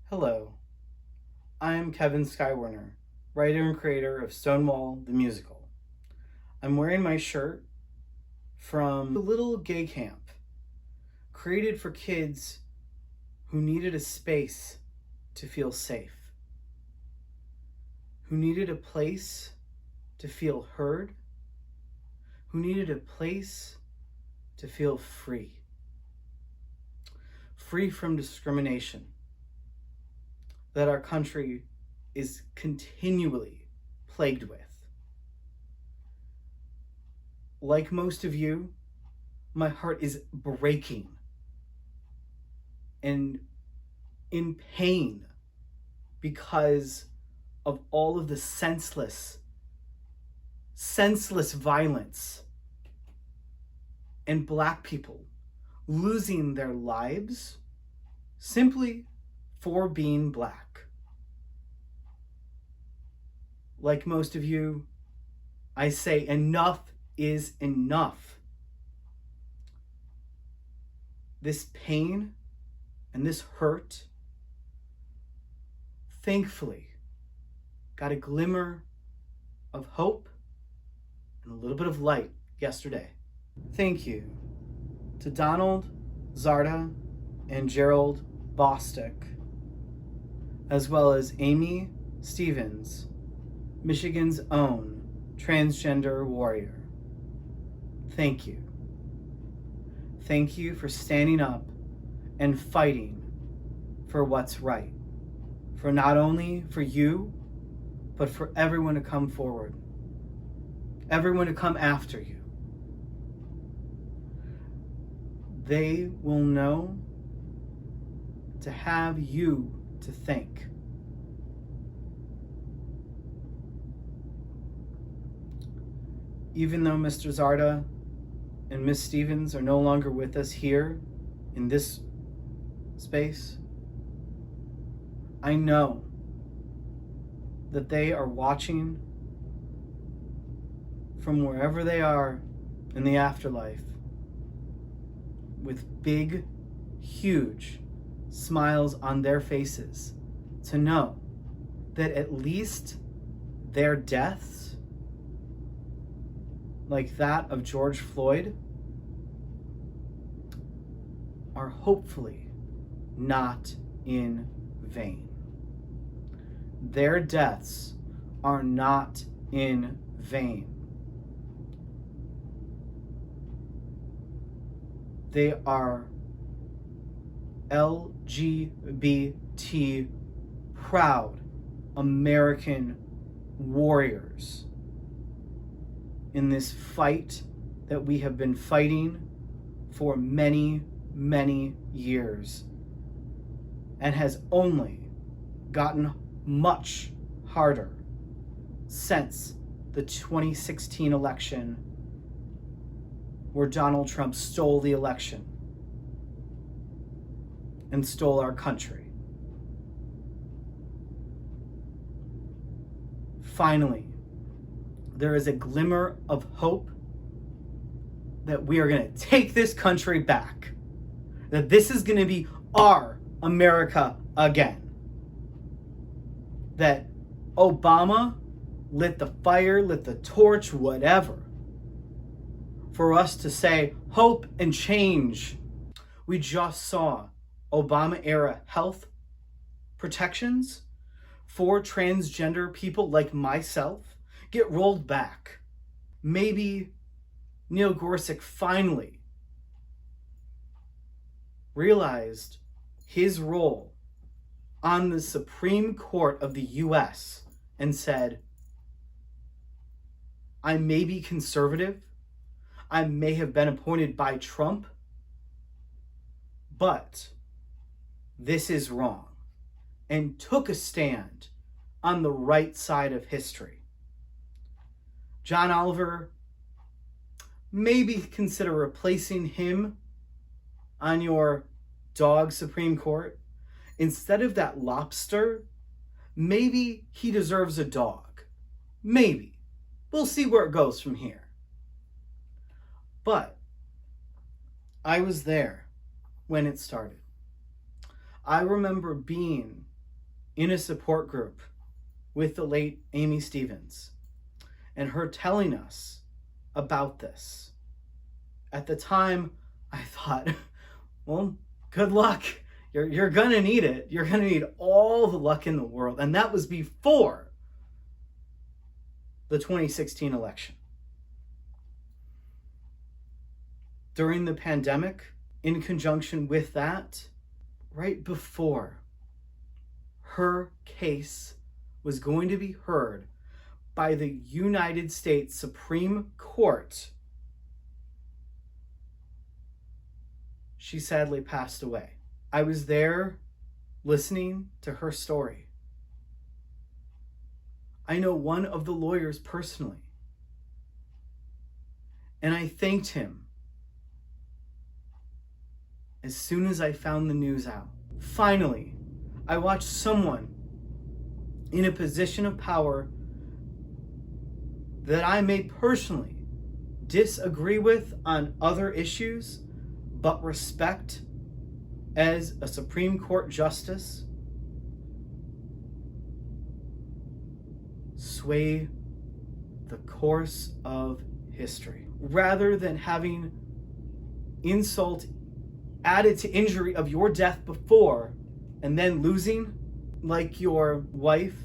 Hello, I'm Kevin Skywarner, writer and creator of Stonewall the musical. I'm wearing my shirt from a little gay camp created for kids who needed a space to feel safe, who needed a place to feel heard, who needed a place to feel free, free from discrimination that our country is continually plagued with. Like most of you, my heart is breaking and in pain because of all of the senseless violence and Black people losing their lives simply for being Black. Like most of you, I say enough is enough. This pain and this hurt, thankfully, got a glimmer of hope and a little bit of light yesterday. Thank you to Donald, Zarda, and Gerald Bostick, as well as Amy Stevens, Michigan's own transgender warrior. Thank you. Thank you for standing up and fighting for what's right. For not only for you, but for everyone to come forward. Everyone to come after you. They will know to have you to thank. Even though Mr. Zarda and Miss Stevens are no longer with us here in this space, I know that they are watching from wherever they are in the afterlife with big, huge smiles on their faces to know that at least their deaths, like that of George Floyd, are hopefully not in vain. Their deaths are not in vain. They are LGBT proud American warriors in this fight that we have been fighting for many, many years and has only gotten much harder since the 2016 election, where Donald Trump stole the election and stole our country. Finally, there is a glimmer of hope that we are going to take this country back. That this is going to be our America again. That Obama lit the fire, lit the torch, whatever, for us to say hope and change. We just saw Obama-era health protections for transgender people like myself get rolled back. Maybe Neil Gorsuch finally realized his role on the Supreme Court of the US and said, I may be conservative, I may have been appointed by Trump, but this is wrong, and took a stand on the right side of history. John Oliver, maybe consider replacing him on your dog Supreme Court. Instead of that lobster, maybe he deserves a dog. Maybe. We'll see where it goes from here. But I was there when it started. I remember being in a support group with the late Amy Stevens and her telling us about this. At the time, I thought, well, good luck. You're going to need it. You're going to need all the luck in the world. And that was before the 2016 election. During the pandemic, in conjunction with that, right before her case was going to be heard by the United States Supreme Court, she sadly passed away. I was there listening to her story. I know one of the lawyers personally, and I thanked him as soon as I found the news out. Finally, I watched someone in a position of power that I may personally disagree with on other issues, but respect as a Supreme Court justice, sway the course of history. Rather than having insult added to injury of your death before and then losing, like your wife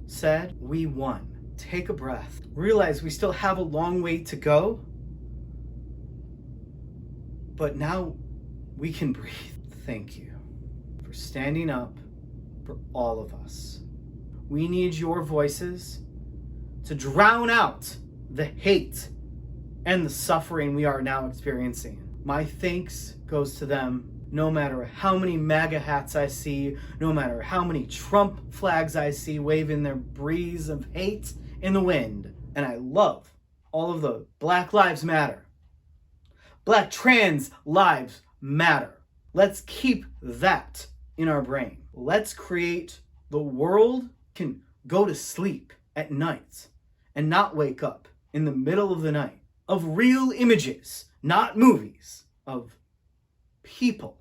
said, we won. Take a breath. Realize we still have a long way to go, but now we can breathe. Thank you for standing up for all of us. We need your voices to drown out the hate and the suffering we are now experiencing. My thanks goes to them, no matter how many MAGA hats I see, no matter how many Trump flags I see waving their breeze of hate in the wind. And I love all of the Black Lives Matter. Black trans lives matter. Let's keep that in our brain. Let's create the world can go to sleep at night and not wake up in the middle of the night of real images, not movies, of people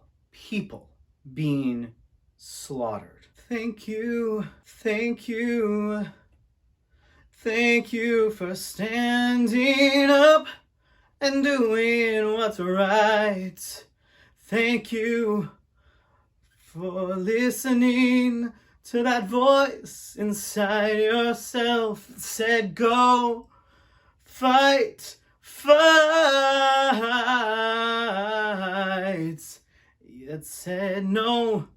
being slaughtered. Thank you for standing up and doing what's right. Thank you for listening to that voice inside yourself that said, go, fight. That said no,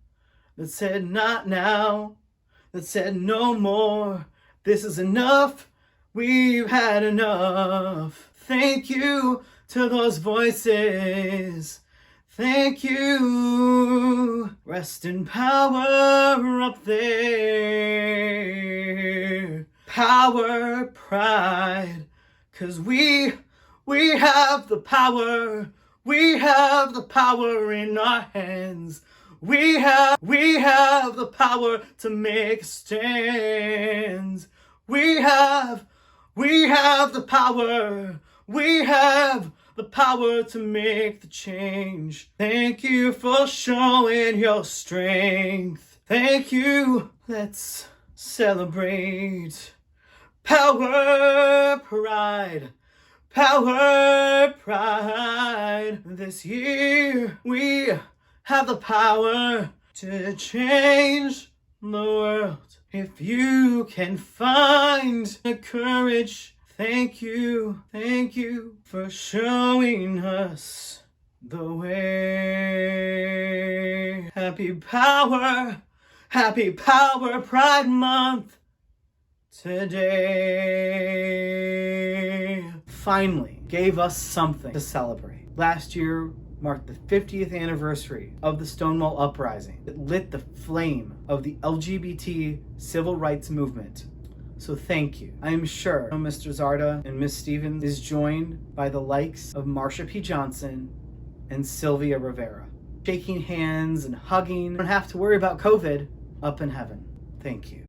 that said not now, that said no more. This is enough, we've had enough. Thank you to those voices. Thank you. Rest in power up there. Power, pride. 'Cause we have the power. We have the power in our hands. We have the power to make stands. We have the power. We have the power to make the change. Thank you for showing your strength. Thank you. Let's celebrate. Power, pride. Power, pride. This year we have the power to change the world. If you can find the courage, thank you for showing us the way. Happy Power Pride Month today. Finally gave us something to celebrate. Last year marked the 50th anniversary of the Stonewall uprising. It lit the flame of the LGBT civil rights movement. So thank you. I am sure Mr. Zarda and Ms. Stevens is joined by the likes of Marsha P. Johnson and Sylvia Rivera, shaking hands and hugging. Don't have to worry about COVID up in heaven. Thank you.